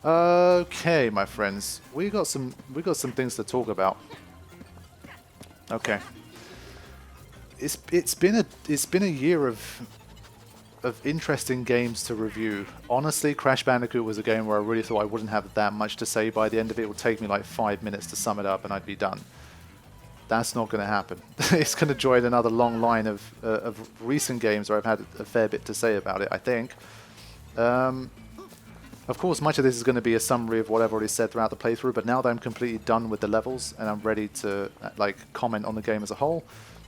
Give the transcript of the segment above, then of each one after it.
Okay, my friends, we got some things to talk about. Okay, it's been a year of interesting games to review. Honestly, Crash Bandicoot was a game where I really thought I wouldn't have that much to say by the end of it. It would take me like 5 minutes to sum it up and I'd be done. That's not going to happen. It's going to join another long line of recent games where I've had a fair bit to say about it, I think. Of course, much of this is going to be a summary of what I've already said throughout the playthrough, but now that I'm completely done with the levels and I'm ready to like comment on the game as a whole,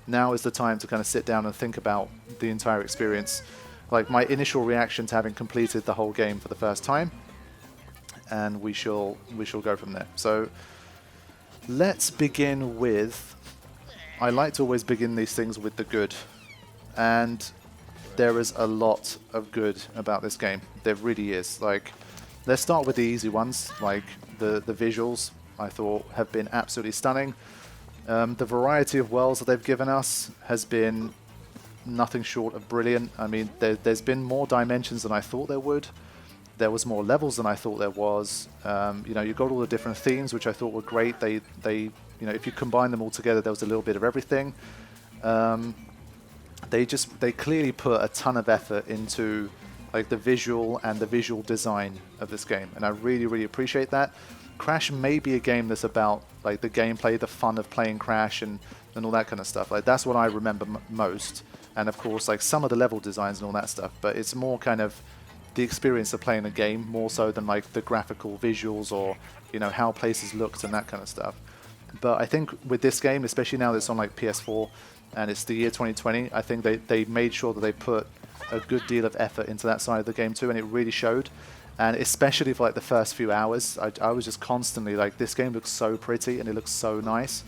now is the time to kind of sit down and think about the entire experience. Like my initial reaction to having completed the whole game for the first time, and we shall go from there. So let's begin with, I like to always begin these things with the good, and there is a lot of good about this game. There really is. Like, let's start with the easy ones, like the visuals I thought have been absolutely stunning. The variety of worlds that they've given us has been nothing short of brilliant. I mean, there's been more dimensions than I thought there would. There was more levels than I thought there was. You know, you got all the different themes, which I thought were great. They you know, if you combine them all together, there was a little bit of everything. They clearly put a ton of effort into like the visual and the visual design of this game, and I really appreciate that. Crash may be a game that's about like the gameplay, the fun of playing Crash, and all that kind of stuff. Like that's what I remember most, and of course like some of the level designs and all that stuff. But it's more kind of the experience of playing a game more so than like the graphical visuals or you know how places looked and that kind of stuff. But I think with this game, especially now that it's on like PS4 and it's the year 2020, I think they made sure that they put a good deal of effort into that side of the game too, and it really showed. And especially for like the first few hours, I was just constantly like, this game looks so pretty and it looks so nice.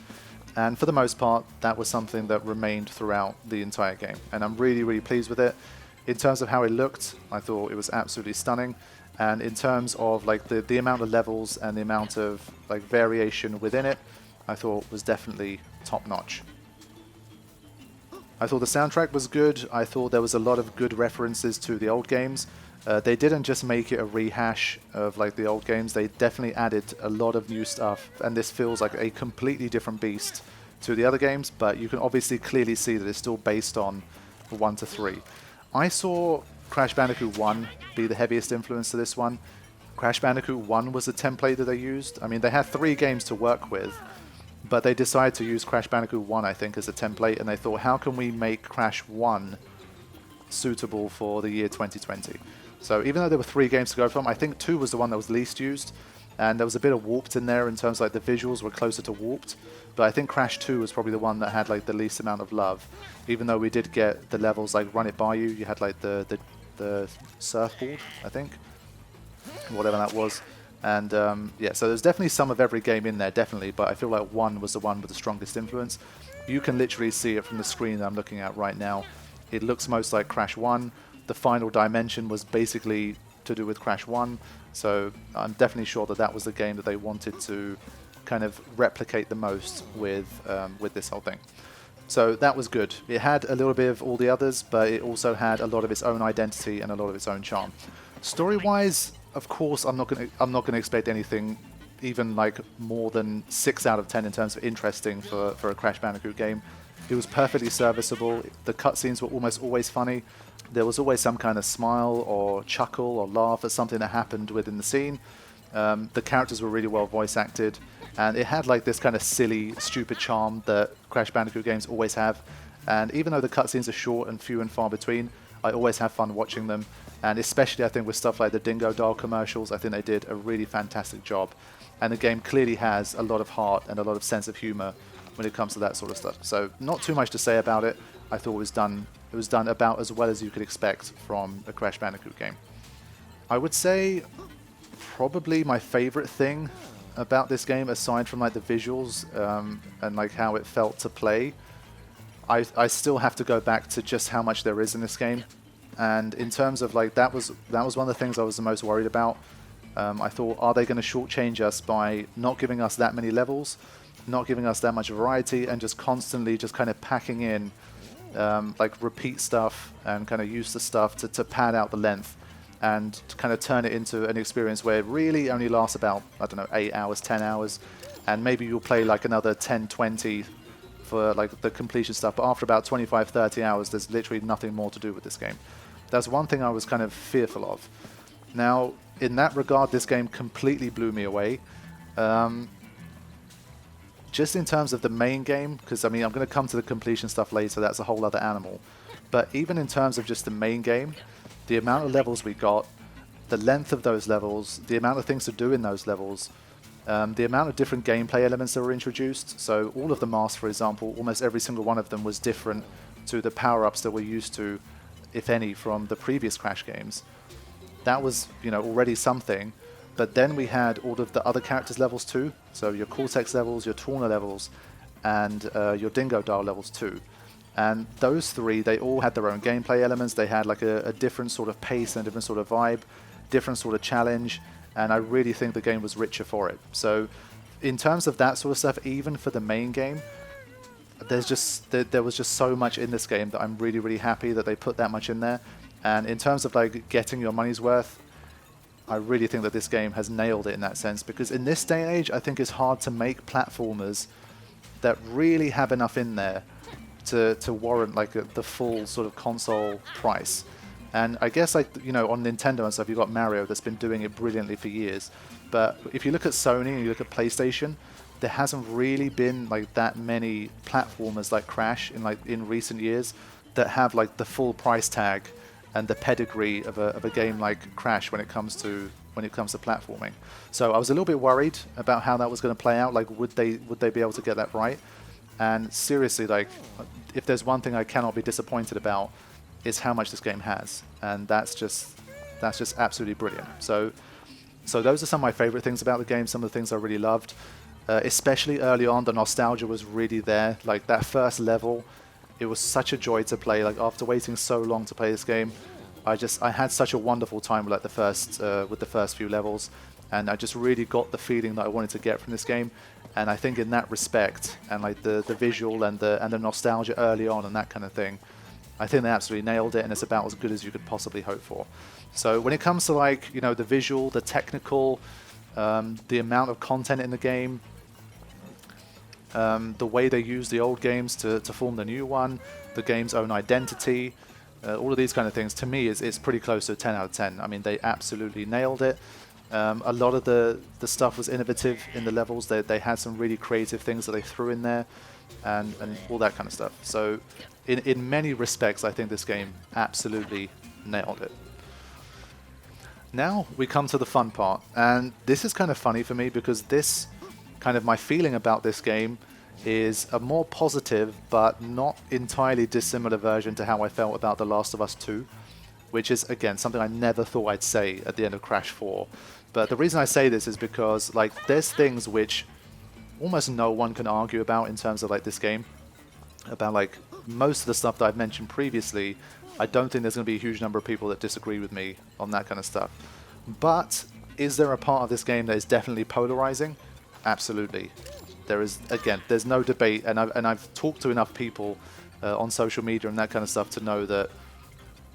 And for the most part, that was something that remained throughout the entire game, and I'm really pleased with it. In terms of how it looked, I thought it was absolutely stunning. And in terms of like the amount of levels and the amount of like variation within it, I thought was definitely top notch. I thought the soundtrack was good. I thought there was a lot of good references to the old games. They didn't just make it a rehash of like the old games. They definitely added a lot of new stuff, and this feels like a completely different beast to the other games, but you can obviously clearly see that it's still based on 1 to 3. I saw Crash Bandicoot 1 be the heaviest influence to this one. Crash Bandicoot 1 was the template that they used. I mean, they had 3 games to work with, but they decided to use Crash Bandicoot 1, I think, as a template, and they thought, how can we make Crash 1 suitable for the year 2020? So even though there were 3 games to go from, I think 2 was the one that was least used, and there was a bit of Warped in there in terms of like the visuals were closer to Warped, but I think Crash 2 was probably the one that had like the least amount of love, even though we did get the levels like Run It By You. You had like the surfboard, I think, whatever that was. And yeah, so there's definitely some of every game in there, definitely, but I feel like 1 was the one with the strongest influence. You can literally see it from the screen that I'm looking at right now. It looks most like Crash 1. The final dimension was basically to do with Crash 1, so I'm definitely sure that that was the game that they wanted to kind of replicate the most with this whole thing. So that was good. It had a little bit of all the others, but it also had a lot of its own identity and a lot of its own charm. Story-wise, of course, I'm not gonna expect anything even like more than 6 out of 10 in terms of interesting for a Crash Bandicoot game. It was perfectly serviceable. The cutscenes were almost always funny. There was always some kind of smile or chuckle or laugh at something that happened within the scene. The characters were really well voice acted, and it had like this kind of silly, stupid charm that Crash Bandicoot games always have. And even though the cutscenes are short and few and far between, I always have fun watching them. And especially I think with stuff like the Dingo Doll commercials, I think they did a really fantastic job. And the game clearly has a lot of heart and a lot of sense of humor when it comes to that sort of stuff. So not too much to say about it. I thought it was done about as well as you could expect from a Crash Bandicoot game. I would say probably my favorite thing about this game, aside from like the visuals and like how it felt to play, I still have to go back to just how much there is in this game. And in terms of like that was one of the things I was the most worried about. I thought, are they going to shortchange us by not giving us that many levels, not giving us that much variety, and just constantly just kind of packing in like repeat stuff and kind of use the stuff to pad out the length. and to kind of turn it into an experience where it really only lasts about, I don't know, 8 hours, 10 hours, and maybe you'll play like another 10, 20 for like the completion stuff, but after about 25, 30 hours, there's literally nothing more to do with this game. That's one thing I was kind of fearful of. Now, in that regard, this game completely blew me away. Just in terms of the main game, because I mean, I'm going to come to the completion stuff later, that's a whole other animal. But even in terms of just the main game, the amount of levels we got, the length of those levels, the amount of things to do in those levels, the amount of different gameplay elements that were introduced. So all of the masks, for example, almost every single one of them was different to the power-ups that we're used to, if any, from the previous Crash games. That was, you know, already something. But then we had all of the other characters' levels too. So your Cortex levels, your Torna levels, and your Dingo Dial levels too. And those three, they all had their own gameplay elements. They had like a different sort of pace and a different sort of vibe, different sort of challenge. And I really think the game was richer for it. So in terms of that sort of stuff, even for the main game, there was just so much in this game that I'm really, really happy that they put that much in there. And in terms of like getting your money's worth, I really think that this game has nailed it in that sense, because in this day and age, I think it's hard to make platformers that really have enough in there to warrant like the full sort of console price. And I guess, like, you know, on Nintendo and stuff, you've got Mario that's been doing it brilliantly for years. But if you look at Sony and you look at PlayStation, there hasn't really been like that many platformers like Crash in recent years that have like the full price tag and the pedigree of a game like Crash when it comes to platforming. So I was a little bit worried about how that was going to play out. Like, would they be able to get that right? And seriously, like, if there's one thing I cannot be disappointed about, is how much this game has, and that's just absolutely brilliant. So those are some of my favorite things about the game. Some of the things I really loved, especially early on. The nostalgia was really there. Like that first level, it was such a joy to play. Like after waiting so long to play this game, I had such a wonderful time with like the first few levels, and I just really got the feeling that I wanted to get from this game. And I think in that respect, and like the visual and the nostalgia early on and that kind of thing, I think they absolutely nailed it, and it's about as good as you could possibly hope for. So when it comes to like, you know, the visual, the technical, the amount of content in the game, the way they use the old games to form the new one, the game's own identity, all of these kind of things, to me, it's pretty close to a 10 out of 10. I mean, they absolutely nailed it. A lot of the stuff was innovative in the levels. They had some really creative things that they threw in there, and all that kind of stuff. So in many respects, I think this game absolutely nailed it. Now we come to the fun part, and this is kind of funny for me because this kind of my feeling about this game is a more positive but not entirely dissimilar version to how I felt about The Last of Us 2, which is, again, something I never thought I'd say at the end of Crash 4. But the reason I say this is because like there's things which almost no one can argue about in terms of like this game. About like most of the stuff that I've mentioned previously, I don't think there's going to be a huge number of people that disagree with me on that kind of stuff. But is there a part of this game that is definitely polarizing? Absolutely. There is, again, there's no debate, and I've talked to enough people on social media and that kind of stuff to know that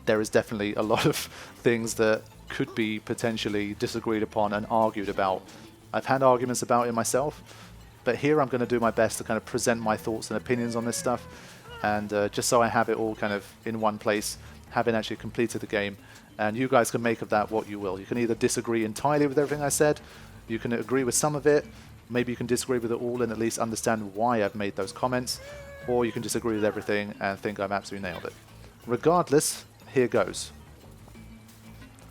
there is definitely a lot of things that could be potentially disagreed upon and argued about. I've had arguments about it myself, but here I'm going to do my best to kind of present my thoughts and opinions on this stuff, and just so I have it all kind of in one place, having actually completed the game, and you guys can make of that what you will. You can either disagree entirely with everything I said, you can agree with some of it, maybe you can disagree with it all and at least understand why I've made those comments, or you can disagree with everything and think I've absolutely nailed it. Regardless, here goes.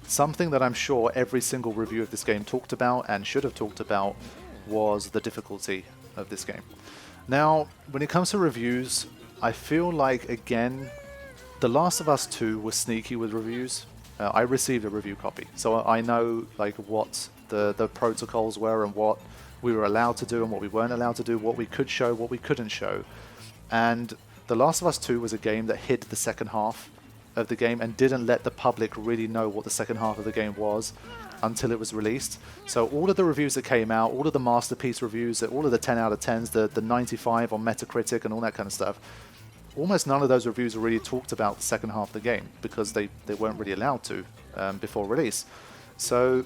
Something that I'm sure every single review of this game talked about and should have talked about was the difficulty of this game. Now, when it comes to reviews, I feel like, again, The Last of Us 2 was sneaky with reviews. I received a review copy, so I know like what the protocols were and what we were allowed to do and what we weren't allowed to do, what we could show, what we couldn't show. And The Last of Us 2 was a game that hid the second half of the game and didn't let the public really know what the second half of the game was until it was released. So all of the reviews that came out, all of the masterpiece reviews, all of the 10 out of 10s, the 95 on Metacritic and all that kind of stuff, almost none of those reviews really talked about the second half of the game because they weren't really allowed to before release. So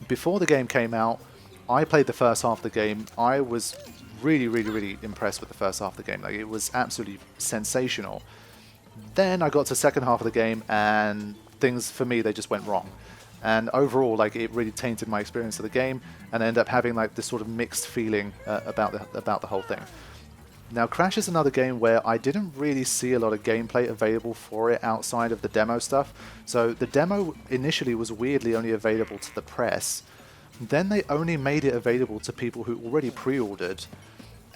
before the game came out, I played the first half of the game. I was really impressed with the first half of the game. Like, it was absolutely sensational. Then I got to the second half of the game, and things, for me, they just went wrong. And overall, like, it really tainted my experience of the game, and I ended up having like this sort of mixed feeling about the whole thing. Now, Crash is another game where I didn't really see a lot of gameplay available for it outside of the demo stuff. So the demo initially was weirdly only available to the press. Then they only made it available to people who already pre-ordered.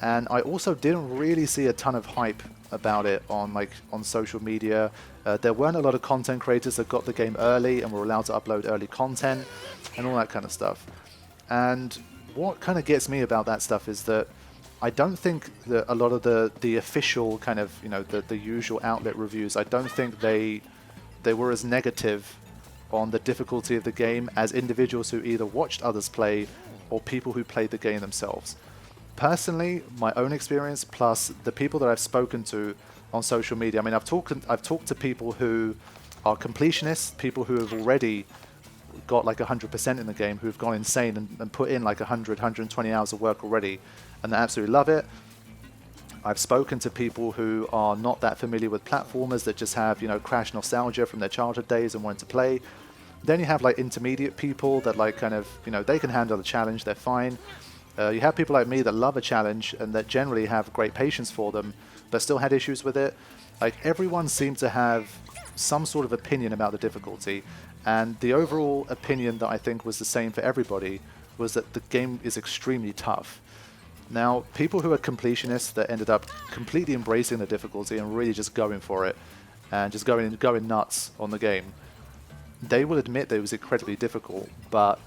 And I also didn't really see a ton of hype about it on social media. There weren't a lot of content creators that got the game early and were allowed to upload early content and all that kind of stuff. And what kind of gets me about that stuff is that I don't think that a lot of the official kind of, the usual outlet reviews, I don't think they were as negative on the difficulty of the game as individuals who either watched others play or people who played the game themselves. Personally, my own experience plus the people that I've spoken to on social media, I mean, I've talked to people who are completionists, people who have already got like 100% in the game, who've gone insane and put in like 120 hours of work already, and they absolutely love it. I've spoken to people who are not that familiar with platformers, that just have, Crash nostalgia from their childhood days and wanted to play. Then you have like intermediate people that like kind of, they can handle a challenge, they're fine. You have people like me that love a challenge and that generally have great patience for them, but still had issues with it. Like, everyone seemed to have some sort of opinion about the difficulty, and the overall opinion that I think was the same for everybody was that the game is extremely tough. Now, people who are completionists that ended up completely embracing the difficulty and really just going for it and just going nuts on the game, they will admit that it was incredibly difficult, but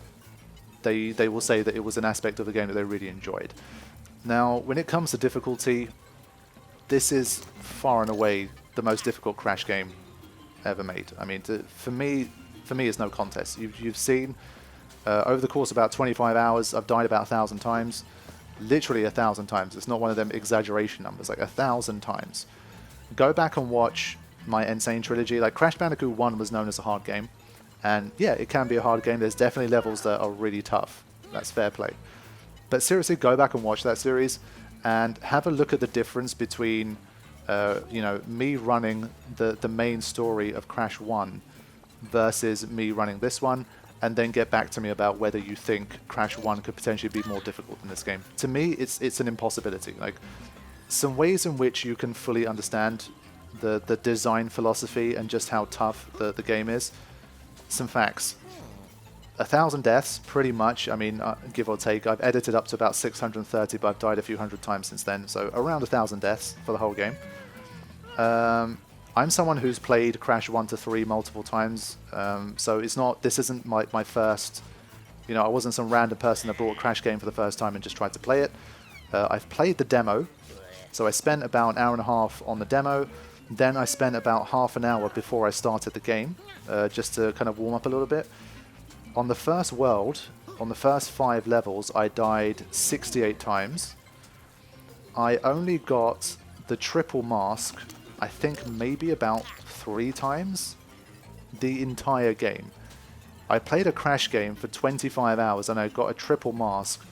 they will say that it was an aspect of the game that they really enjoyed. Now, when it comes to difficulty, this is far and away the most difficult Crash game ever made. I mean, for me, it's no contest. You've seen over the course of about 25 hours, I've died about 1,000 times. Literally 1,000 times. It's not one of them exaggeration numbers, like 1,000 times. Go back and watch my N-Sane trilogy. Like, Crash Bandicoot 1 was known as a hard game. And yeah, it can be a hard game. There's definitely levels that are really tough. That's fair play. But seriously, go back and watch that series and have a look at the difference between, me running the main story of Crash 1 versus me running this one, and then get back to me about whether you think Crash 1 could potentially be more difficult than this game. To me, it's an impossibility. Like, some ways in which you can fully understand the design philosophy and just how tough the game is. Some facts. 1,000 deaths, pretty much. I mean, give or take. I've edited up to about 630, but I've died a few hundred times since then. So around 1,000 deaths for the whole game. I'm someone who's played Crash 1 to 3 multiple times. So this isn't my first, I wasn't some random person that bought a Crash game for the first time and just tried to play it. I've played the demo. So I spent about an hour and a half on the demo. Then I spent about half an hour before I started the game, just to kind of warm up a little bit. On the first world, on the first 5 levels, I died 68 times. I only got the triple mask, I think maybe about 3 times the entire game. I played a Crash game for 25 hours and I got a triple mask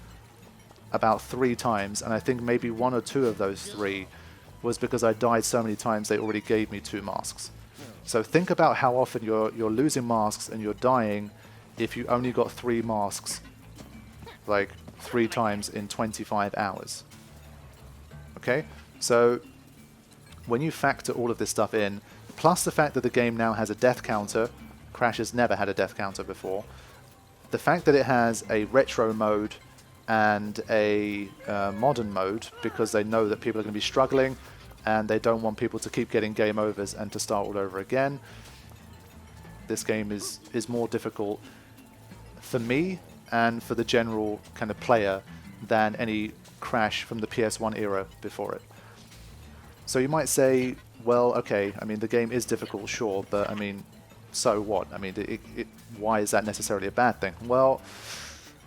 about 3 times, and I think maybe 1 or 2 of those 3 was because I died so many times they already gave me 2 masks. So think about how often you're losing masks and you're dying if you only got 3 masks, like 3 times in 25 hours. Okay? So when you factor all of this stuff in, plus the fact that the game now has a death counter, Crash has never had a death counter before, the fact that it has a retro mode and a modern mode, because they know that people are going to be struggling and they don't want people to keep getting game overs and to start all over again. This game is more difficult for me and for the general kind of player than any Crash from the PS1 era before it. So you might say, well, okay, I mean, the game is difficult, sure, but I mean, so what? I mean, why is that necessarily a bad thing? Well,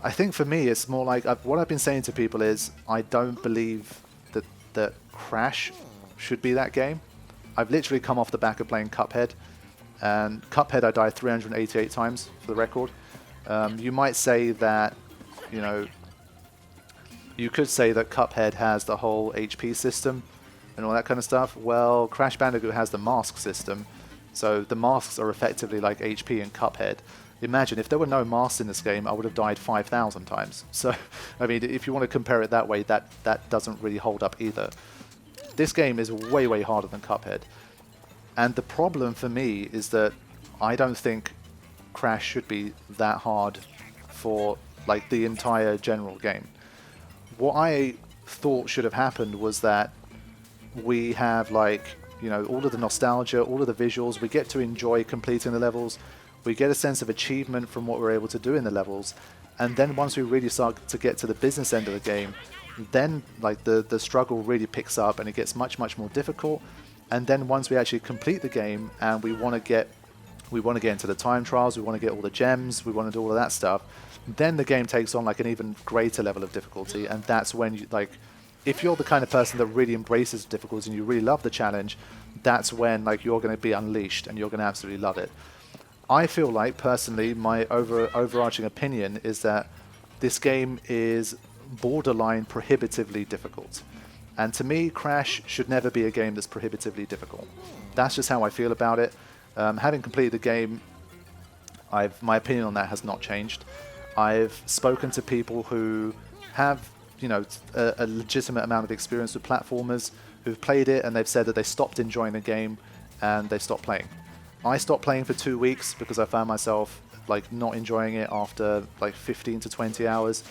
I think for me, it's more like, what I've been saying to people is, I don't believe that Crash should be that game. I've literally come off the back of playing Cuphead, and Cuphead I died 388 times for the record. You might say that, you know, you could say that Cuphead has the whole HP system and all that kind of stuff. Well, Crash Bandicoot has the mask system, so the masks are effectively like HP in Cuphead. Imagine if there were no masks in this game, I would have died 5,000 times. So, I mean, if you want to compare it that way, that doesn't really hold up either. This game is way, way harder than Cuphead. And the problem for me is that I don't think Crash should be that hard for like the entire general game. What I thought should have happened was that we have, like, you know, all of the nostalgia, all of the visuals, we get to enjoy completing the levels, we get a sense of achievement from what we're able to do in the levels, and then once we really start to get to the business end of the game, then like the struggle really picks up and it gets much, much more difficult. And then once we actually complete the game and we want to get into the time trials, we want to get all the gems, we want to do all of that stuff, then the game takes on like an even greater level of difficulty. And that's when you, like, if you're the kind of person that really embraces difficulty and you really love the challenge, that's when like you're going to be unleashed and you're going to absolutely love it. I feel like, personally, my overarching opinion is that this game is borderline prohibitively difficult. And to me, Crash should never be a game that's prohibitively difficult. That's just how I feel about it. Having completed the game, my opinion on that has not changed. I've spoken to people who have, you know, a legitimate amount of experience with platformers, who've played it and they've said that they stopped enjoying the game and they stopped playing. I stopped playing for 2 weeks because I found myself like not enjoying it after like 15 to 20 hours.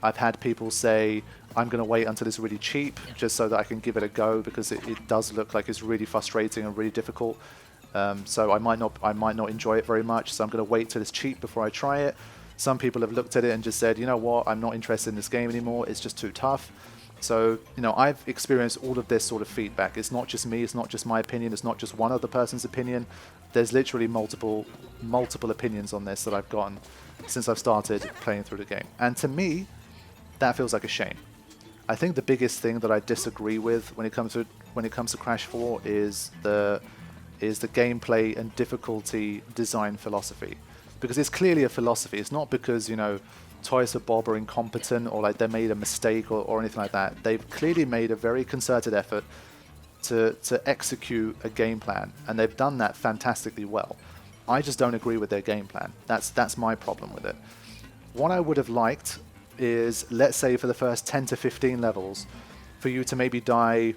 I've had people say, I'm going to wait until it's really cheap just so that I can give it a go, because it does look like it's really frustrating and really difficult. So I might not enjoy it very much, so I'm going to wait till it's cheap before I try it. Some people have looked at it and just said, you know what, I'm not interested in this game anymore, it's just too tough. So, you know, I've experienced all of this sort of feedback. It's not just me, it's not just my opinion, it's not just one other person's opinion. There's literally multiple opinions on this that I've gotten since I've started playing through the game. And to me, that feels like a shame. I think the biggest thing that I disagree with when it comes to Crash 4 is the gameplay and difficulty design philosophy. Because it's clearly a philosophy. It's not because, you know, Toys for Bob are incompetent or like they made a mistake or anything like that. They've clearly made a very concerted effort to execute a game plan, and they've done that fantastically well. I just don't agree with their game plan. That's my problem with it. What I would have liked is, let's say for the first 10 to 15 levels, for you to maybe die,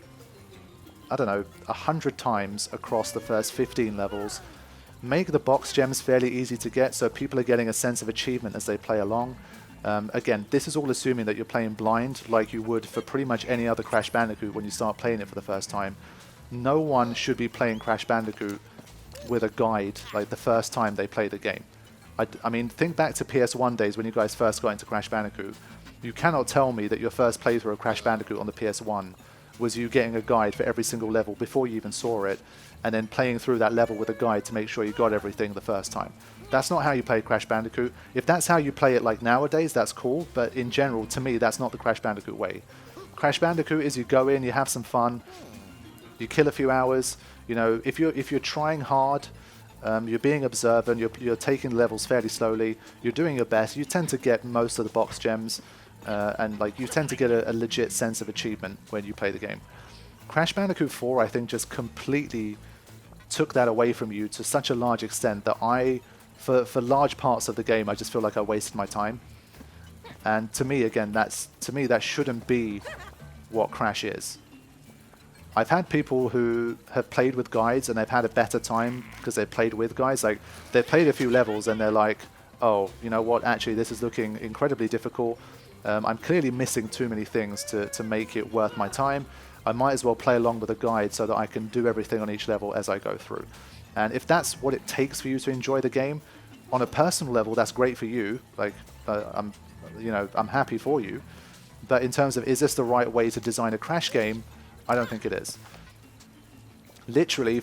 I don't know, 100 times across the first 15 levels. Make the box gems fairly easy to get, so people are getting a sense of achievement as they play along. Again, this is all assuming that you're playing blind, like you would for pretty much any other Crash Bandicoot when you start playing it for the first time. No one should be playing Crash Bandicoot with a guide like the first time they play the game. I mean, think back to PS1 days when you guys first got into Crash Bandicoot. You cannot tell me that your first playthrough of Crash Bandicoot on the PS1 was you getting a guide for every single level before you even saw it, and then playing through that level with a guide to make sure you got everything the first time. That's not how you play Crash Bandicoot. If that's how you play it like nowadays, that's cool, but in general, to me, that's not the Crash Bandicoot way. Crash Bandicoot is you go in, you have some fun, you kill a few hours. You know, if you're trying hard, you're being observant, you're taking levels fairly slowly, you're doing your best, you tend to get most of the box gems, and like you tend to get a legit sense of achievement when you play the game. Crash Bandicoot 4, I think, just completely took that away from you to such a large extent that for large parts of the game, I just feel like I wasted my time. And to me, again, that shouldn't be what Crash is. I've had people who have played with guides and they've had a better time because they've played with guides. Like, they've played a few levels and they're like, oh, you know what, actually this is looking incredibly difficult. I'm clearly missing too many things to make it worth my time. I might as well play along with a guide so that I can do everything on each level as I go through. And if that's what it takes for you to enjoy the game, on a personal level, that's great for you. Like, I'm happy for you. But in terms of, is this the right way to design a Crash game? I don't think it is. Literally,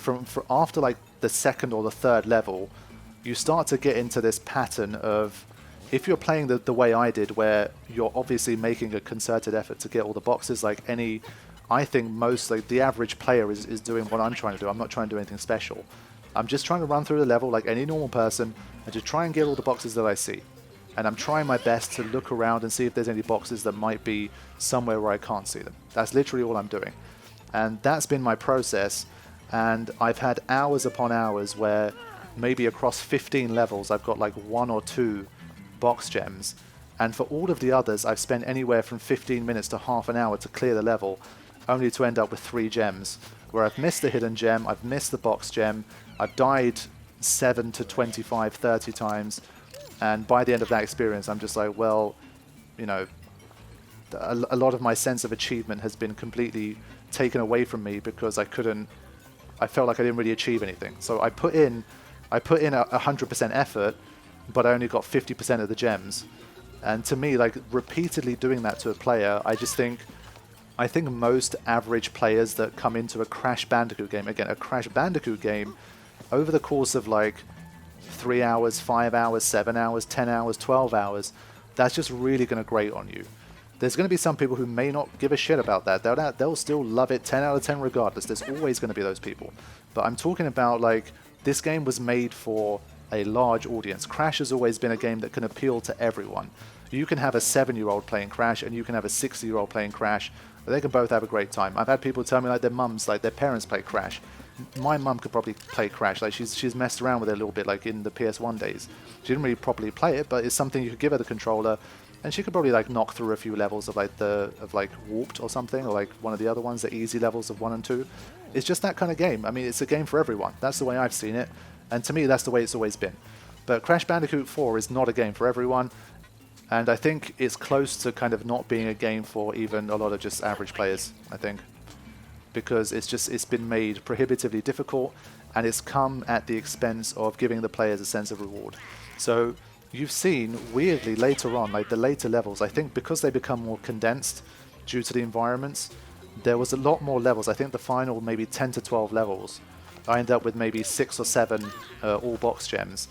after like the second or the third level, you start to get into this pattern of, if you're playing the way I did, where you're obviously making a concerted effort to get all the boxes like any I think most, like, the average player is doing what I'm trying to do. I'm not trying to do anything special. I'm just trying to run through the level like any normal person and just try and get all the boxes that I see. And I'm trying my best to look around and see if there's any boxes that might be somewhere where I can't see them. That's literally all I'm doing. And that's been my process. And I've had hours upon hours where maybe across 15 levels I've got like 1 or 2 box gems. And for all of the others, I've spent anywhere from 15 minutes to half an hour to clear the level, only to end up with 3 gems, where I've missed the hidden gem, I've missed the box gem, I've died 7 to 25, 30 times, and by the end of that experience, I'm just like, well, you know, a lot of my sense of achievement has been completely taken away from me because I felt like I didn't really achieve anything. So I put in a 100% effort, but I only got 50% of the gems. And to me, like, repeatedly doing that to a player, I think most average players that come into a Crash Bandicoot game, again, a Crash Bandicoot game, over the course of like 3 hours, 5 hours, 7 hours, 10 hours, 12 hours, that's just really going to grate on you. There's going to be some people who may not give a shit about that. They'll still love it 10 out of 10 regardless. There's always going to be those people. But I'm talking about, like, this game was made for a large audience. Crash has always been a game that can appeal to everyone. You can have a 7-year-old playing Crash and you can have a 60-year-old playing Crash. They can both have a great time. I've had people tell me, like, their mums, like, their parents play Crash. My mum could probably play Crash. Like, she's messed around with it a little bit, like in the PS1 days. She didn't really properly play it, but it's something you could give her the controller, and she could probably like knock through a few levels of like Warped or something, or like one of the other ones, the easy levels of 1 and 2. It's just that kind of game. I mean, it's a game for everyone. That's the way I've seen it, and to me, that's the way it's always been. But Crash Bandicoot 4 is not a game for everyone, and I think it's close to kind of not being a game for even a lot of just average players, I think. Because it's been made prohibitively difficult, and it's come at the expense of giving the players a sense of reward. So you've seen, weirdly, later on, like the later levels, I think because they become more condensed due to the environments, there was a lot more levels. I think the final maybe 10 to 12 levels, I ended up with maybe 6 or 7 all box gems.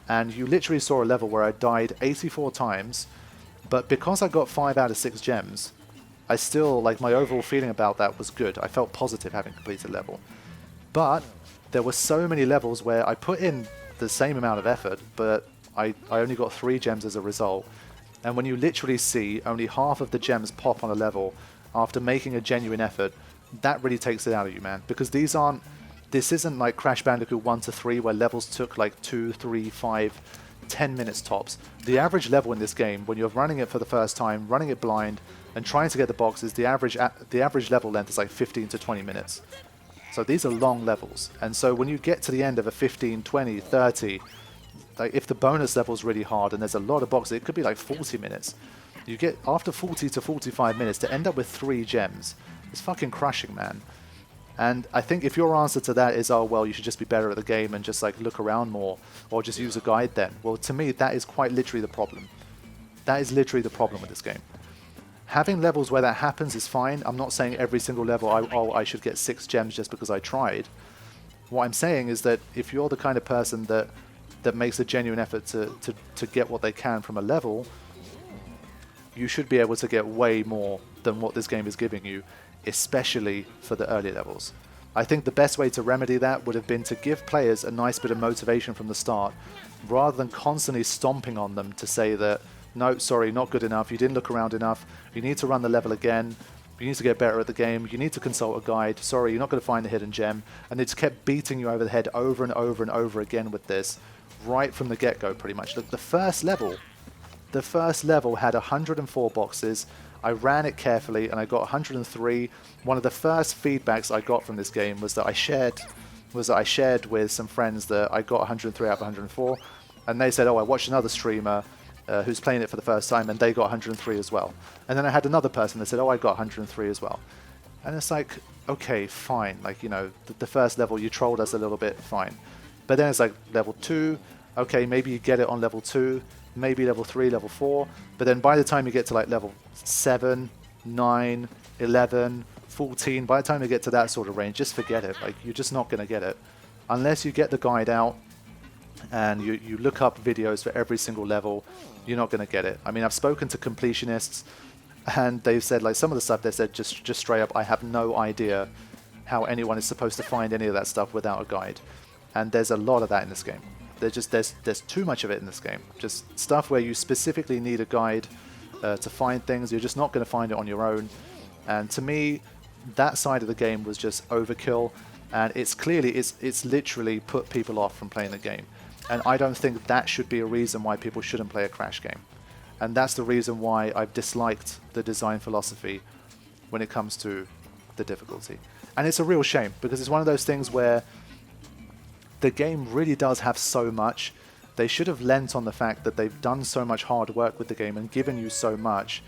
And you literally saw a level where I died 84 times, but because I got 5 out of 6 gems, I still, like, my overall feeling about that was good. I felt positive having completed a level. But there were so many levels where I put in the same amount of effort, but I only got 3 gems as a result. And when you literally see only half of the gems pop on a level after making a genuine effort, that really takes it out of you, man. Because this isn't like Crash Bandicoot 1 to 3 where levels took like 2, 3, 5, 10 minutes tops. The average level in this game, when you're running it for the first time, running it blind, and trying to get the boxes, the average level length is like 15 to 20 minutes. So these are long levels. And so when you get to the end of a 15, 20, 30, like if the bonus level is really hard and there's a lot of boxes, it could be like 40 minutes. You get, after 40 to 45 minutes, to end up with 3 gems. It's fucking crushing, man. And I think if your answer to that is, oh, well, you should just be better at the game and just like look around more, or just use a guide then. Well, to me, that is quite literally the problem. That is literally the problem with this game. Having levels where that happens is fine. I'm not saying every single level, I should get 6 gems just because I tried. What I'm saying is that if you're the kind of person that makes a genuine effort to get what they can from a level, you should be able to get way more than what this game is giving you, especially for the early levels. I think the best way to remedy that would have been to give players a nice bit of motivation from the start, rather than constantly stomping on them to say that, no, sorry, not good enough, you didn't look around enough, you need to run the level again, you need to get better at the game, you need to consult a guide, sorry, you're not going to find the hidden gem. And they just kept beating you over the head over and over and over again with this, right from the get-go pretty much. Look, the first level had 104 boxes. I ran it carefully and I got 103. One of the first feedbacks I got from this game was that I shared with some friends that I got 103 out of 104, and they said, oh, I watched another streamer who's playing it for the first time and they got 103 as well. And then I had another person that said, oh, I got 103 as well. And it's like, okay, fine, like, you know, the first level you trolled us a little bit, fine. But then it's like level 2, okay, maybe you get it on level 2, maybe level 3, level 4, but then by the time you get to like level 7, 9, 11, 14, by the time you get to that sort of range, just forget it. Like, you're just not going to get it. Unless you get the guide out and you look up videos for every single level, you're not going to get it. I mean, I've spoken to completionists And they've said, like, some of the stuff they said just straight up, I have no idea how anyone is supposed to find any of that stuff without a guide. And there's a lot of that in this game. There's too much of it in this game. Just stuff where you specifically need a guide to find things. You're just not going to find it on your own. And to me, that side of the game was just overkill. And it's literally put people off from playing the game. And I don't think that should be a reason why people shouldn't play a Crash game. And that's the reason why I've disliked the design philosophy when it comes to the difficulty. And it's a real shame, because it's one of those things where the game really does have so much. They should have lent on the fact that they've done so much hard work with the game and given you so much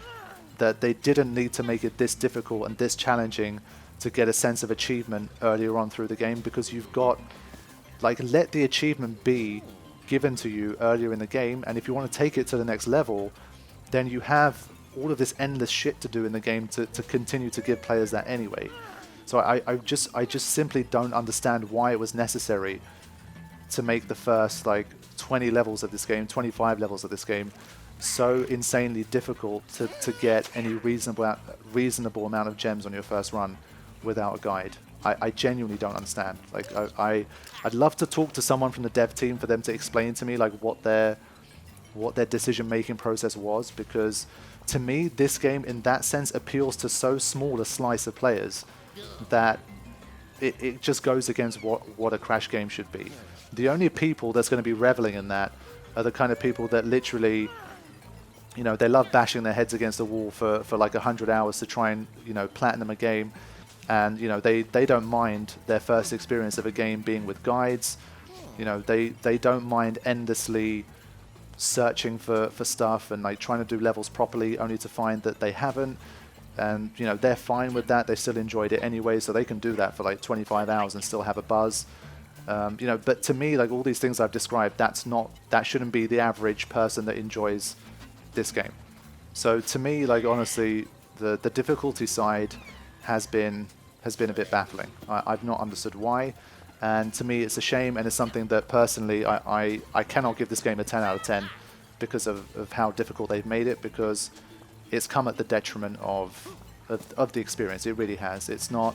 that they didn't need to make it this difficult and this challenging to get a sense of achievement earlier on through the game, because you've got, like, let the achievement be given to you earlier in the game, and if you want to take it to the next level, then you have all of this endless shit to do in the game to continue to give players that anyway. So I just simply don't understand why it was necessary to make the first, like, 20 levels of this game, 25 levels of this game, so insanely difficult to get any reasonable amount of gems on your first run without a guide. I genuinely don't understand. Like, I'd love to talk to someone from the dev team for them to explain to me, like, what their decision-making process was, because to me, this game in that sense appeals to so small a slice of players that it just goes against what a Crash game should be. The only people that's going to be reveling in that are the kind of people that literally, you know, they love bashing their heads against the wall for like 100 hours to try and, you know, platinum a game. And, you know, they don't mind their first experience of a game being with guides. You know, they don't mind endlessly searching for stuff and, like, trying to do levels properly only to find that they haven't. And, you know, they're fine with that. They still enjoyed it anyway, so they can do that for like 25 hours and still have a buzz. You know, but to me, like, all these things I've described, that shouldn't be the average person that enjoys this game. So to me, like, honestly, the difficulty side has been a bit baffling. I've not understood why, and to me it's a shame, and it's something that personally I cannot give this game a 10 out of 10 because of how difficult they've made it, because it's come at the detriment of the experience. It really has. It's not...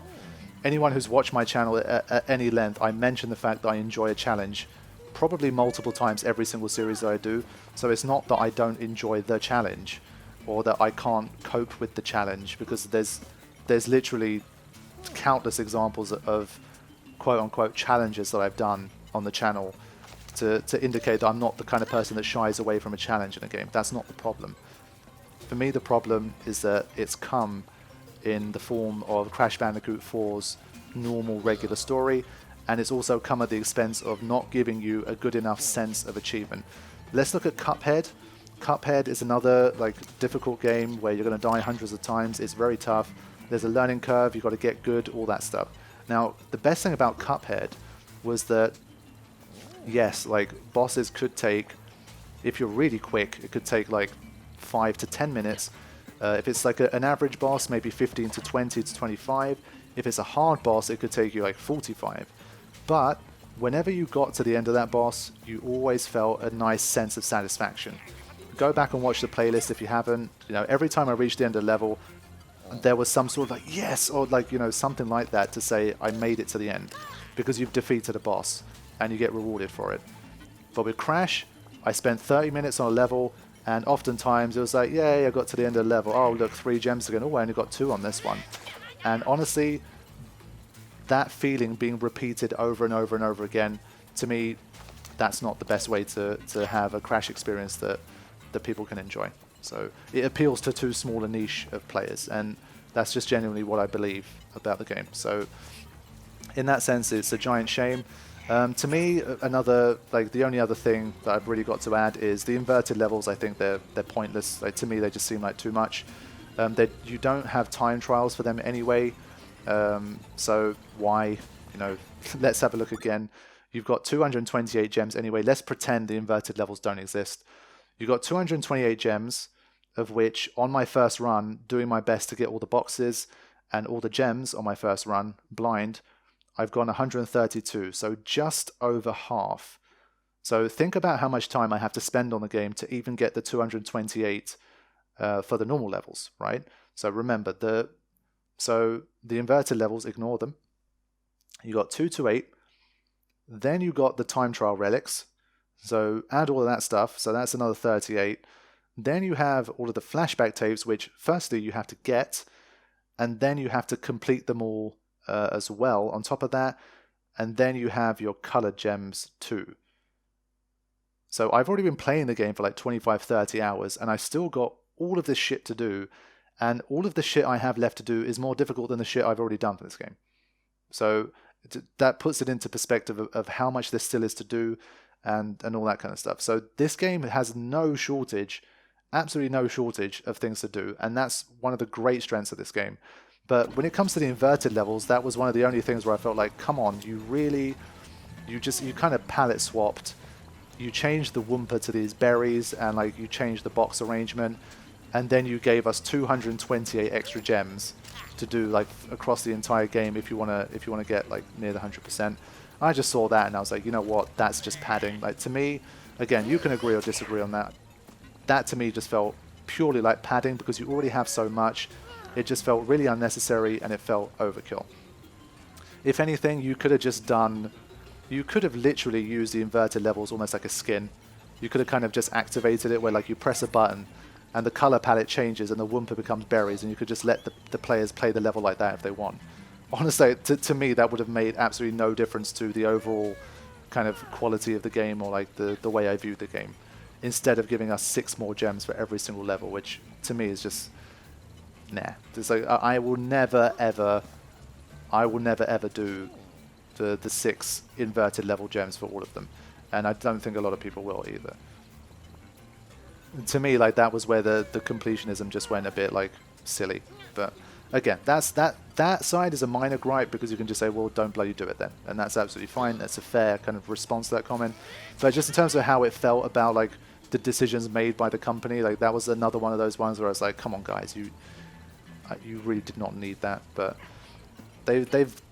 Anyone who's watched my channel at any length, I mention the fact that I enjoy a challenge probably multiple times every single series that I do. So it's not that I don't enjoy the challenge or that I can't cope with the challenge, because there's literally countless examples of quote-unquote challenges that I've done on the channel to indicate that I'm not the kind of person that shies away from a challenge in a game. That's not the problem. For me, the problem is that it's come in the form of Crash Bandicoot 4's normal, regular story, and it's also come at the expense of not giving you a good enough sense of achievement. Let's look at Cuphead. Cuphead is another, like, difficult game where you're going to die hundreds of times. It's very tough. There's a learning curve. You've got to get good, all that stuff. Now, the best thing about Cuphead was that, yes, like, bosses could take, if you're really quick, it could take like 5 to 10 minutes. If it's like an average boss, maybe 15 to 20 to 25. If it's a hard boss, it could take you like 45. But whenever you got to the end of that boss, you always felt a nice sense of satisfaction. Go back and watch the playlist if you haven't. You know, every time I reached the end of the level, there was some sort of like, yes, or like, you know, something like that to say I made it to the end, because you've defeated a boss and you get rewarded for it. But with Crash, I spent 30 minutes on a level, and oftentimes it was like, yay, I got to the end of the level. Oh, look, 3 gems again. Oh, I only got 2 on this one. And honestly, that feeling being repeated over and over and over again, to me, that's not the best way to have a Crash experience that people can enjoy. So it appeals to too small a niche of players, and that's just genuinely what I believe about the game. So in that sense, it's a giant shame. To me, the only other thing that I've really got to add is the inverted levels. I think they're pointless. Like, to me, they just seem like too much. You don't have time trials for them anyway, so why? You know, let's have a look again. You've got 228 gems anyway. Let's pretend the inverted levels don't exist. You've got 228 gems, of which on my first run, doing my best to get all the boxes and all the gems on my first run, blind, I've gone 132, so just over half. So think about how much time I have to spend on the game to even get the 228 for the normal levels, right? So remember, the inverted levels, ignore them. You got 2 to 8. Then you got the time trial relics. So add all of that stuff. So that's another 38. Then you have all of the flashback tapes, which firstly you have to get, and then you have to complete them all as well on top of that. And then you have your colored gems too. So I've already been playing the game for like 25, 30 hours, and I still got all of this shit to do. And all of the shit I have left to do is more difficult than the shit I've already done for this game. So that puts it into perspective of how much there still is to do and all that kind of stuff. So this game has no shortage, absolutely no shortage of things to do. And that's one of the great strengths of this game. But when it comes to the inverted levels, that was one of the only things where I felt like, come on, you kind of palette swapped. You changed the Wumpa to these berries, and like you changed the box arrangement, and then you gave us 228 extra gems to do like across the entire game if you wanna get like near the 100%. I just saw that and I was like, you know what, that's just padding. Like, to me, again, you can agree or disagree on that. That to me just felt purely like padding because you already have so much. It just felt really unnecessary and it felt overkill. If anything, you could have literally used the inverted levels almost like a skin. You could have kind of just activated it where like you press a button and the color palette changes and the Wumpa becomes berries, and you could just let the players play the level like that if they want. Honestly, to me, that would have made absolutely no difference to the overall kind of quality of the game or like the way I viewed the game. Instead of giving us 6 more gems for every single level, which to me is just, nah. It's like, I will never ever do the 6 inverted level gems for all of them. And I don't think a lot of people will either. To me, like, that was where the completionism just went a bit like silly. But again, that side is a minor gripe because you can just say, well, don't bloody do it then. And that's absolutely fine. That's a fair kind of response to that comment. But just in terms of how it felt about like the decisions made by the company, like that was another one of those ones where I was like, come on guys, you really did not need that. But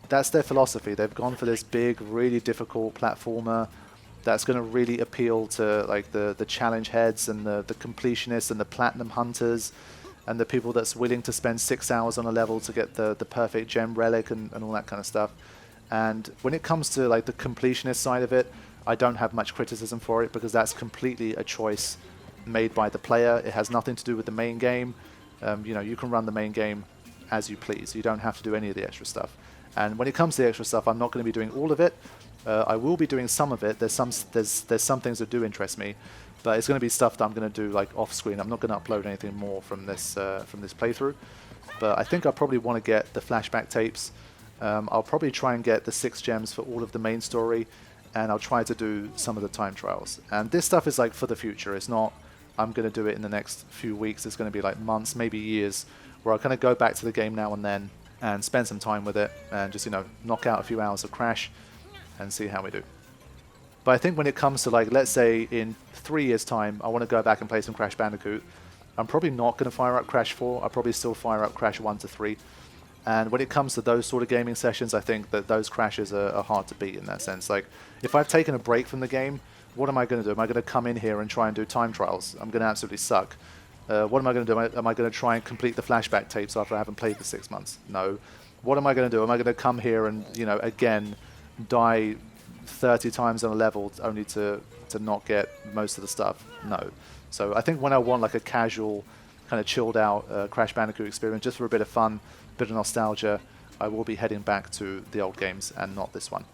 that's their philosophy. They've gone for this big, really difficult platformer that's going to really appeal to like the challenge heads and the completionists and the platinum hunters and the people that's willing to spend 6 hours on a level to get the perfect gem relic and all that kind of stuff. And when it comes to like the completionist side of it, I don't have much criticism for it because that's completely a choice made by the player. It has nothing to do with the main game. You know, you can run the main game as you please. You don't have to do any of the extra stuff. And when it comes to the extra stuff, I'm not going to be doing all of it. I will be doing some of it. There's some things that do interest me, but it's going to be stuff that I'm going to do like off screen. I'm not going to upload anything more from this playthrough. But I think I probably want to get the flashback tapes. I'll probably try and get the 6 gems for all of the main story, and I'll try to do some of the time trials. And this stuff is like for the future. It's not I'm going to do it in the next few weeks. It's going to be like months, maybe years, where I'll kind of go back to the game now and then and spend some time with it and just, you know, knock out a few hours of Crash and see how we do. But I think when it comes to, like, let's say in 3 years' time, I want to go back and play some Crash Bandicoot, I'm probably not going to fire up Crash 4. I'll probably still fire up Crash 1 to 3. And when it comes to those sort of gaming sessions, I think that those crashes are hard to beat in that sense. Like, if I've taken a break from the game, what am I going to do? Am I going to come in here and try and do time trials? I'm going to absolutely suck. What am I going to do? Am I going to try and complete the flashback tapes after I haven't played for 6 months? No. What am I going to do? Am I going to come here and, you know, again, die 30 times on a level only to not get most of the stuff? No. So I think when I want like a casual, kind of chilled out Crash Bandicoot experience, just for a bit of fun, a bit of nostalgia, I will be heading back to the old games and not this one.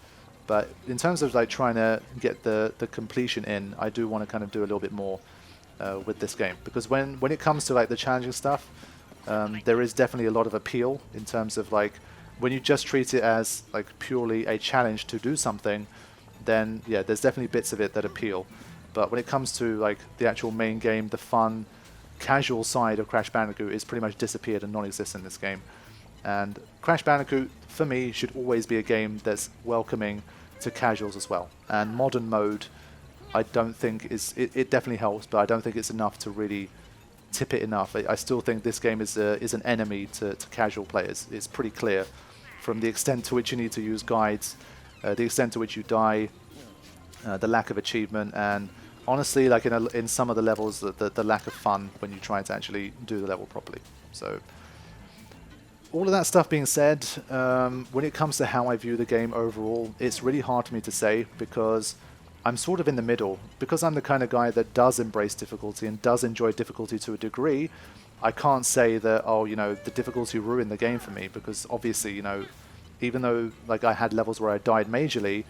But in terms of like trying to get the completion in, I do want to kind of do a little bit more with this game, because when it comes to like the challenging stuff, there is definitely a lot of appeal in terms of like when you just treat it as like purely a challenge to do something, then yeah, there's definitely bits of it that appeal. But when it comes to like the actual main game, the fun, casual side of Crash Bandicoot is pretty much disappeared and non-existent in this game. And Crash Bandicoot, for me, should always be a game that's welcoming to casuals as well. And modern mode, I don't think it definitely helps, but I don't think it's enough to really tip it enough. I still think this game is an enemy to casual players. It's pretty clear from the extent to which you need to use guides, the extent to which you die, the lack of achievement, and honestly, like in some of the levels, the lack of fun when you try to actually do the level properly. So all of that stuff being said, when it comes to how I view the game overall, it's really hard for me to say because I'm sort of in the middle. Because I'm the kind of guy that does embrace difficulty and does enjoy difficulty to a degree, I can't say that, oh, you know, the difficulty ruined the game for me, because obviously, you know, even though like I had levels where I died majorly,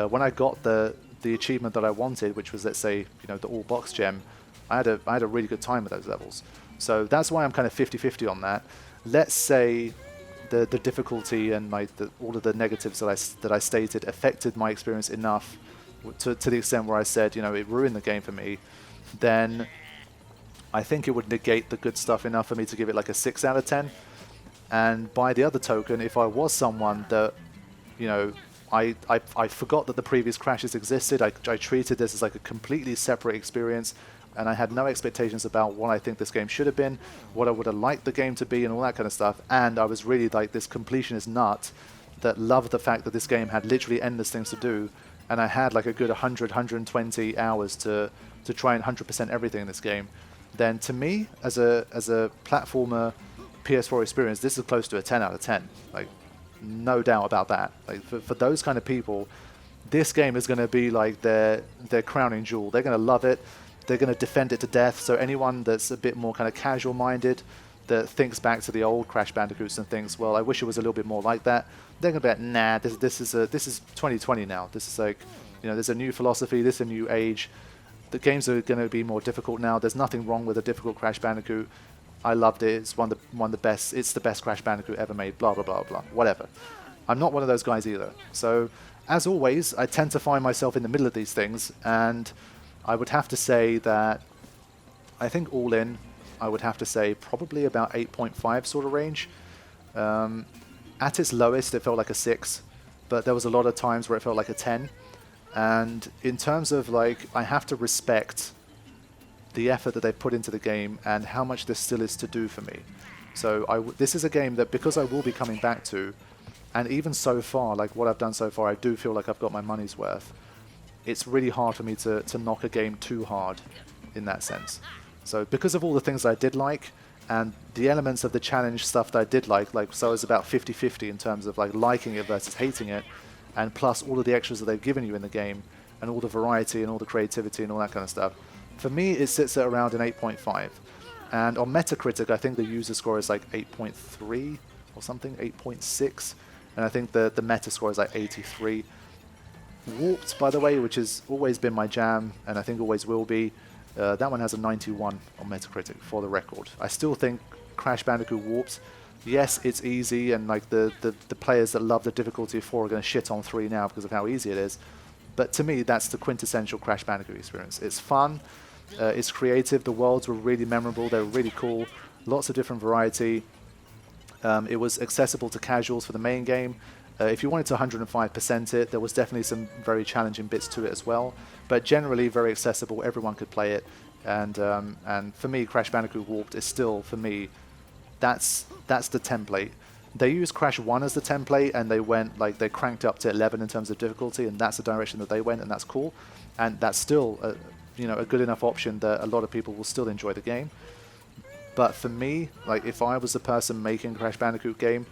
when I got the achievement that I wanted, which was, let's say, you know, the all box gem, I had a really good time with those levels. So that's why I'm kind of 50-50 on that. Let's say the difficulty and like all of the negatives that I stated affected my experience enough to the extent where I said, you know, it ruined the game for me, then I think it would negate the good stuff enough for me to give it like a 6 out of 10. And by the other token, if I was someone that, you know, I forgot that the previous crashes existed, I treated this as like a completely separate experience, and I had no expectations about what I think this game should have been, what I would have liked the game to be, and all that kind of stuff, and I was really like this completionist nut that loved the fact that this game had literally endless things to do, and I had like a good 100, 120 hours to try and 100% everything in this game, then to me, as a platformer PS4 experience, this is close to a 10 out of 10. Like, no doubt about that. Like, for those kind of people, this game is going to be like their crowning jewel. They're going to love it. They're going to defend it to death. So anyone that's a bit more kind of casual-minded, that thinks back to the old Crash Bandicoots and thinks, well, I wish it was a little bit more like that, they're going to be like, nah, this is 2020 now. This is like, you know, there's a new philosophy, this is a new age. The games are going to be more difficult now. There's nothing wrong with a difficult Crash Bandicoot. I loved it. It's one of the best. It's the best Crash Bandicoot ever made. Blah blah blah blah. Whatever. I'm not one of those guys either. So, as always, I tend to find myself in the middle of these things, and I would have to say that I think all in, I would have to say probably about 8.5 sort of range. At its lowest, it felt like a 6, but there was a lot of times where it felt like a 10. And in terms of like, I have to respect the effort that they've put into the game and how much there still is to do for me. So this is a game that, because I will be coming back to, and even so far, like what I've done so far, I do feel like I've got my money's worth. It's really hard for me to knock a game too hard in that sense. So because of all the things I did like, and the elements of the challenge stuff that I did like so I was about 50-50 in terms of like liking it versus hating it, and plus all of the extras that they've given you in the game, and all the variety and all the creativity and all that kind of stuff. For me, it sits at around an 8.5. And on Metacritic, I think the user score is like 8.3 or something, 8.6. And I think the meta score is like 83. Warped, by the way, which has always been my jam, and I think always will be, that one has a 91 on Metacritic, for the record. I still think Crash Bandicoot Warped, yes, it's easy, and like the players that love the difficulty of 4 are going to shit on 3 now because of how easy it is. But to me, that's the quintessential Crash Bandicoot experience. It's fun, it's creative, the worlds were really memorable, they were really cool, lots of different variety. It was accessible to casuals for the main game. If you wanted to 105% it, there was definitely some very challenging bits to it as well. But generally very accessible, everyone could play it. And for me, Crash Bandicoot Warped is still, for me, that's the template. They used Crash 1 as the template, and they went, like, they cranked up to 11 in terms of difficulty, and that's the direction that they went, and that's cool. And that's still, a good enough option that a lot of people will still enjoy the game. But for me, like, if I was the person making Crash Bandicoot game,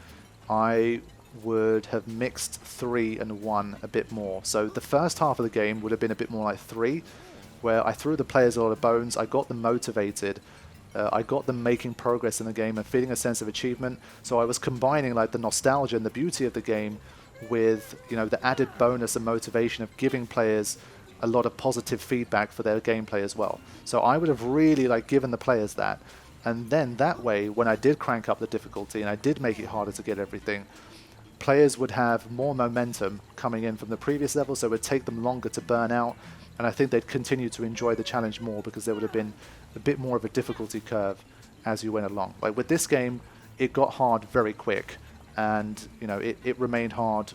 I would have mixed 3 and 1 a bit more. So the first half of the game would have been a bit more like 3, where I threw the players a lot of bones, I got them motivated, I got them making progress in the game and feeling a sense of achievement. So I was combining like the nostalgia and the beauty of the game with, the added bonus and motivation of giving players a lot of positive feedback for their gameplay as well. So I would have really like given the players that. And then that way, when I did crank up the difficulty and I did make it harder to get everything, players would have more momentum coming in from the previous level, so it would take them longer to burn out. And I think they'd continue to enjoy the challenge more because there would have been a bit more of a difficulty curve as you went along. Like with this game, it got hard very quick, and it remained hard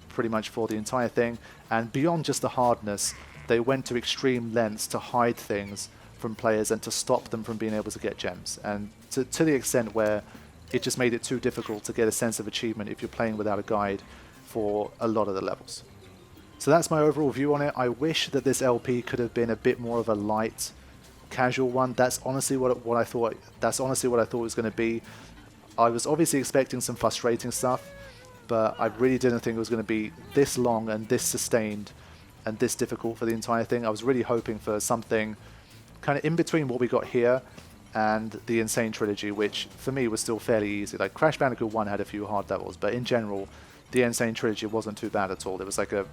pretty much for the entire thing. And beyond just the hardness, they went to extreme lengths to hide things from players and to stop them from being able to get gems. And to the extent where it just made it too difficult to get a sense of achievement if you're playing without a guide for a lot of the levels. So that's my overall view on it. I wish that this LP could have been a bit more of a light, casual one. That's honestly what I thought. That's honestly what I thought it was going to be. I was obviously expecting some frustrating stuff, but I really didn't think it was going to be this long and this sustained and this difficult for the entire thing. I was really hoping for something kind of in between what we got here and the N-Sane trilogy, which for me was still fairly easy. Like Crash Bandicoot 1 had a few hard levels, but in general, the N-Sane trilogy wasn't too bad at all. It was like a,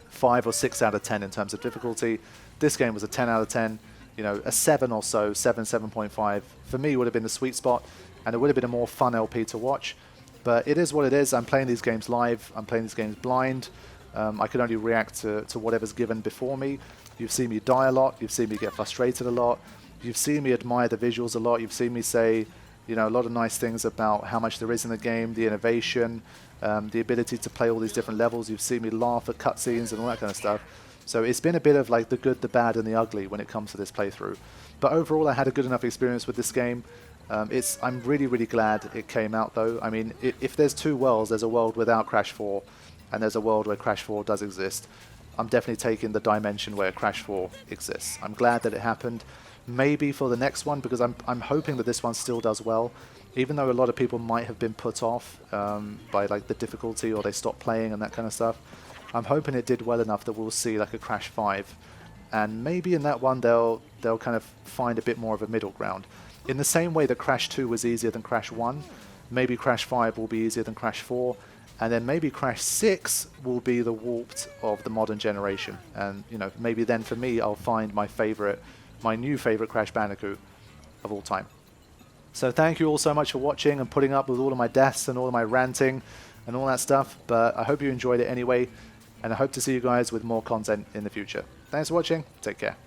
5 or 6 out of 10 in terms of difficulty. This game was a 10 out of 10, a 7 or so, 7.5. For me, would have been the sweet spot, and it would have been a more fun LP to watch. But it is what it is. I'm playing these games live. I'm playing these games blind. I can only react to whatever's given before me. You've seen me die a lot. You've seen me get frustrated a lot. You've seen me admire the visuals a lot. You've seen me say, a lot of nice things about how much there is in the game, the innovation, the ability to play all these different levels. You've seen me laugh at cutscenes and all that kind of stuff. So it's been a bit of like the good, the bad, and the ugly when it comes to this playthrough. But overall, I had a good enough experience with this game. I'm really, really glad it came out, though. I mean, if there's two worlds, there's a world without Crash 4, and there's a world where Crash 4 does exist. I'm definitely taking the dimension where Crash 4 exists. I'm glad that it happened. Maybe for the next one, because I'm hoping that this one still does well. Even though a lot of people might have been put off by like the difficulty, or they stopped playing and that kind of stuff, I'm hoping it did well enough that we'll see like a Crash 5. And maybe in that one they'll kind of find a bit more of a middle ground. In the same way that Crash 2 was easier than Crash 1, maybe Crash 5 will be easier than Crash 4, and then maybe Crash 6 will be the warped of the modern generation. And maybe then for me I'll find my new favorite Crash Bandicoot of all time. So thank you all so much for watching and putting up with all of my deaths and all of my ranting and all that stuff, but I hope you enjoyed it anyway, and I hope to see you guys with more content in the future. Thanks for watching, take care.